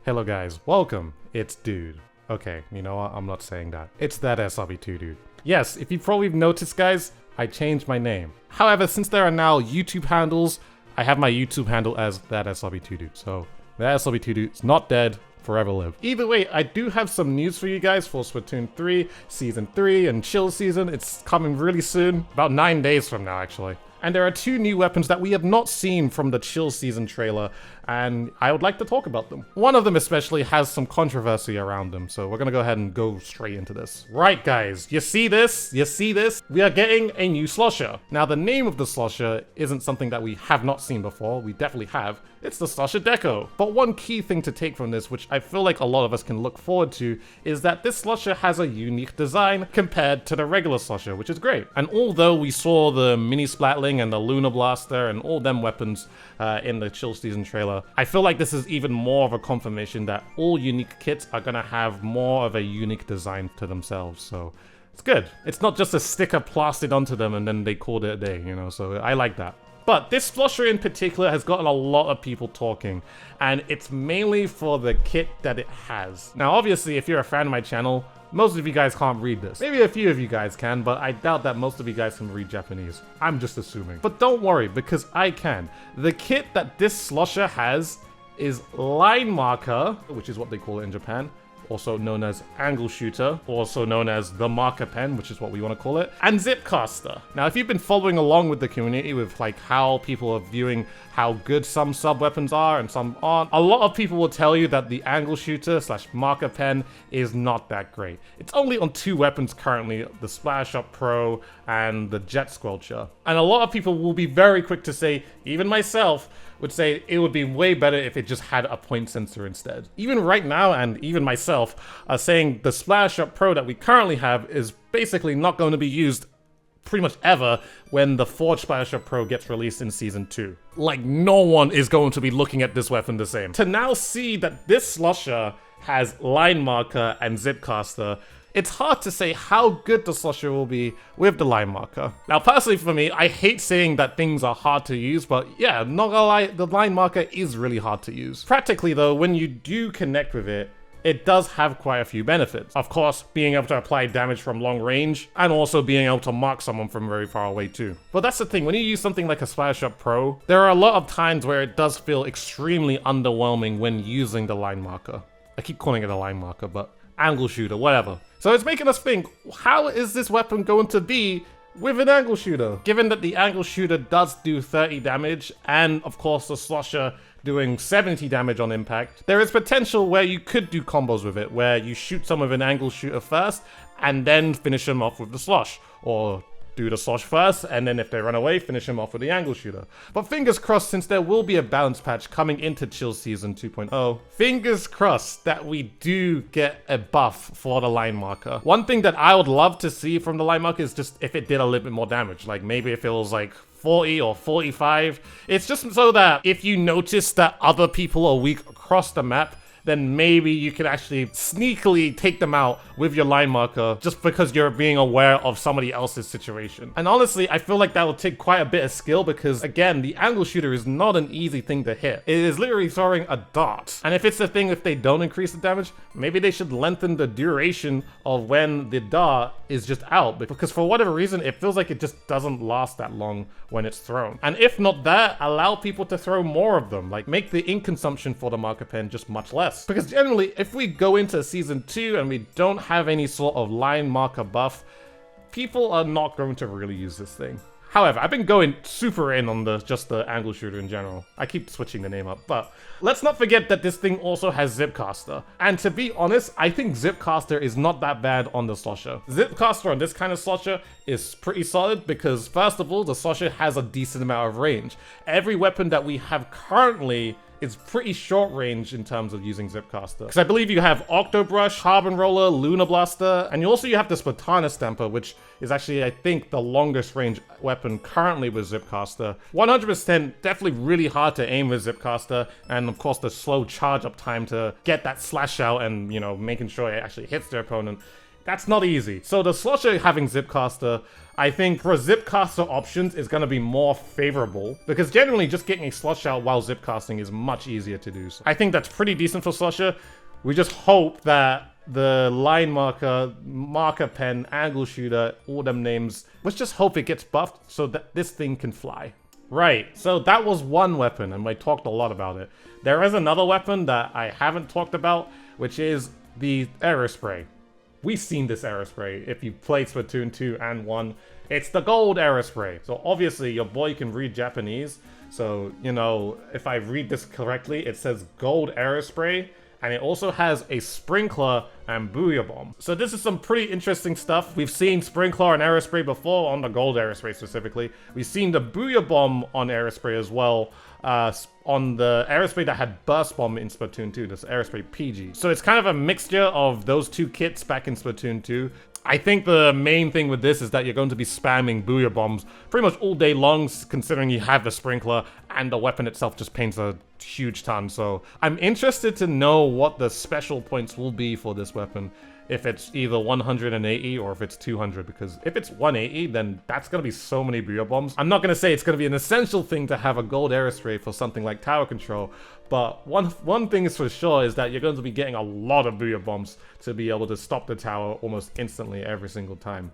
Hello guys, welcome. It's Dude. Okay, you know what? I'm not saying that. It's that SRB2 dude. Yes, if you've probably noticed guys, I changed my name. However, since there are now YouTube handles, I have my YouTube handle as that SRB2 dude. So that SRB2 dude is not dead, forever live. Either way, I do have some news for you guys for Splatoon 3, Season 3, and Chill Season. It's coming really soon, about 9 days from now actually. And there are two new weapons that we have not seen from the Chill Season trailer, and I would like to talk about them. One of them especially has some controversy around them, so we're gonna go ahead and go straight into this. Right guys, you see this? You see this? We are getting a new Slosher. Now the name of the Slosher isn't something that we have not seen before, we definitely have. It's the Slosher Deco. But one key thing to take from this, which I feel like a lot of us can look forward to, is that this Slosher has a unique design compared to the regular Slosher, which is great. And although we saw the Mini Splatling and the Lunar Blaster and all them weapons in the Chill Season trailer, I feel like this is even more of a confirmation that all unique kits are gonna have more of a unique design to themselves, so it's good. It's not just a sticker plastered onto them and then they called it a day, you know, so I like that. But this Slosher in particular has gotten a lot of people talking, and it's mainly for the kit that it has. Now obviously if you're a fan of my channel, most of you guys can't read this. Maybe a few of you guys can, but I doubt that most of you guys can read Japanese. I'm just assuming. But don't worry, because I can. The kit that this Slosher has is line marker, which is what they call it in Japan, also known as angle shooter, also known as the marker pen, which is what we want to call it, and zip caster. Now, if you've been following along with the community with like how people are viewing how good some sub weapons are and some aren't, a lot of people will tell you that the angle shooter slash marker pen is not that great. It's only on two weapons currently, the Splash Up Pro and the Jet Squelcher. And a lot of people will be very quick to say, even myself, would say it would be way better if it just had a point sensor instead. Even right now, and even myself, are saying the Splash Up Pro that we currently have is basically not going to be used pretty much ever when the Forge Splash Up Pro gets released in Season 2. Like, no one is going to be looking at this weapon the same. To now see that this Slosher has line marker and zip caster, it's hard to say how good the Slosher will be with the line marker. Now personally for me, I hate saying that things are hard to use, but yeah, not gonna lie, the line marker is really hard to use. Practically though, when you do connect with it, it does have quite a few benefits. Of course, being able to apply damage from long range, and also being able to mark someone from very far away too. But that's the thing, when you use something like a Splash Up Pro, there are a lot of times where it does feel extremely underwhelming when using the line marker. I keep calling it a line marker, but angle shooter, whatever. So it's making us think, how is this weapon going to be with an angle shooter? Given that the angle shooter does do 30 damage, and of course the Slosher doing 70 damage on impact, there is potential where you could do combos with it, where you shoot some with an angle shooter first, and then finish them off with the Slosh, or do the Slosh first, and then if they run away, finish them off with the angle shooter. But fingers crossed, since there will be a balance patch coming into Chill Season 2.0, fingers crossed that we do get a buff for the line marker. One thing that I would love to see from the line marker is just if it did a little bit more damage, like maybe if it was like 40 or 45. It's just so that if you notice that other people are weak across the map, then maybe you can actually sneakily take them out with your line marker just because you're being aware of somebody else's situation. And honestly, I feel like that will take quite a bit of skill because, again, the angle shooter is not an easy thing to hit. It is literally throwing a dart. And if it's the thing, if they don't increase the damage, maybe they should lengthen the duration of when the dart is just out, because for whatever reason, it feels like it just doesn't last that long when it's thrown. And if not that, allow people to throw more of them, like make the ink consumption for the marker pen just much less. Because generally, if we go into Season 2 and we don't have any sort of line marker buff, people are not going to really use this thing. However, I've been going super in on just the angle shooter in general. I keep switching the name up, but let's not forget that this thing also has zip caster. And to be honest, I think zip caster is not that bad on the Slosher. Zip caster on this kind of Slosher is pretty solid because first of all, the Slosher has a decent amount of range. Every weapon that we have currently is pretty short range in terms of using Zipcaster. Because I believe you have Octobrush, Carbon Roller, Lunar Blaster, and you have the Splatana Stamper, which is actually, I think, the longest range weapon currently with Zipcaster. 100% definitely really hard to aim with Zipcaster, and of course the slow charge up time to get that slash out and, you know, making sure it actually hits their opponent That's not easy. So the Slosher having Zipcaster, I think for Zipcaster options is going to be more favorable because generally just getting a Slosh out while Zipcasting is much easier to do. So I think that's pretty decent for Slosher. We just hope that the line marker, marker pen, angle shooter, all them names, let's just hope it gets buffed so that this thing can fly. Right, so that was one weapon and I talked a lot about it. There is another weapon that I haven't talked about, which is the Aerospray. We've seen this Aerospray if you played Splatoon 2 and 1. It's the gold Aerospray. So obviously your boy can read Japanese. So, you know, if I read this correctly, it says gold Aerospray. And it also has a Sprinkler and Booyah Bomb. So this is some pretty interesting stuff. We've seen Sprinkler and Aerospray before, on the gold Aerospray specifically. We've seen the Booyah Bomb on Aerospray as well, on the Aerospray that had Burst Bomb in Splatoon 2, this Aerospray PG. So it's kind of a mixture of those two kits back in Splatoon 2. I think the main thing with this is that you're going to be spamming Booyah Bombs pretty much all day long, considering you have the Sprinkler and the weapon itself just paints a huge ton. So I'm interested to know what the special points will be for this weapon. If it's either 180 or if it's 200, because if it's 180, then that's going to be so many Booyah Bombs. I'm not going to say it's going to be an essential thing to have a gold Aerospray for something like tower control, but one thing is for sure is that you're going to be getting a lot of Booyah Bombs to be able to stop the tower almost instantly every single time.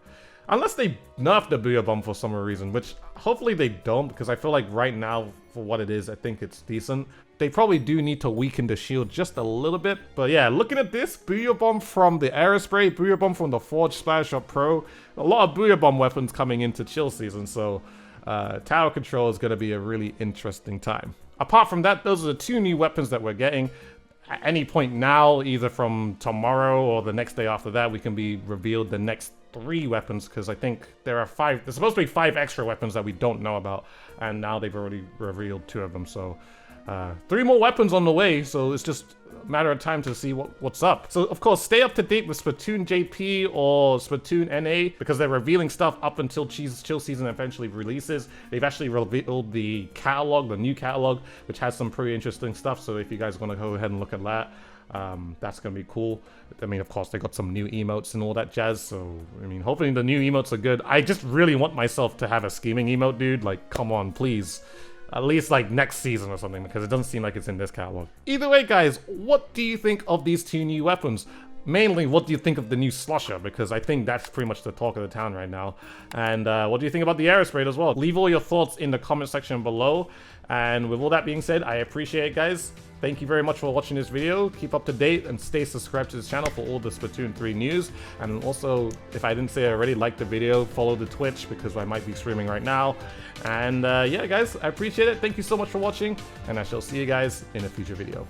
Unless they nerf the Booyah Bomb for some reason, which hopefully they don't, because I feel like right now, for what it is, I think it's decent. They probably do need to weaken the shield just a little bit. But yeah, looking at this, Booyah Bomb from the Aerospray, Booyah Bomb from the Forge Splash Shot Pro, a lot of Booyah Bomb weapons coming into chill season, so tower control is going to be a really interesting time. Apart from that, those are the two new weapons that we're getting. At any point now, either from tomorrow or the next day after that, we can be revealed the next 3 weapons, because I think there are 5, there's supposed to be 5 extra weapons that we don't know about, and now they've already revealed 2 of them, so 3 more weapons on the way, so it's just a matter of time to see what's up. So of course, stay up to date with Splatoon JP or Splatoon NA, because they're revealing stuff up until chill season eventually releases. They've actually revealed the catalog, the new catalog, which has some pretty interesting stuff, so if you guys want to go ahead and look at that, that's gonna be cool. I mean, of course, they got some new emotes and all that jazz, so I mean, hopefully the new emotes are good. I just really want myself to have a scheming emote, dude. Like, come on, please. At least like next season or something, because it doesn't seem like it's in this catalog. Either way, guys, what do you think of these 2 new weapons? Mainly, what do you think of the new Slosher? Because I think that's pretty much the talk of the town right now. And what do you think about the Aerospray as well? Leave all your thoughts in the comment section below. And with all that being said, I appreciate it, guys. Thank you very much for watching this video. Keep up to date and stay subscribed to this channel for all the Splatoon 3 news. And also, if I didn't say already, like the video, follow the Twitch, because I might be streaming right now. And yeah, guys, I appreciate it. Thank you so much for watching, and I shall see you guys in a future video.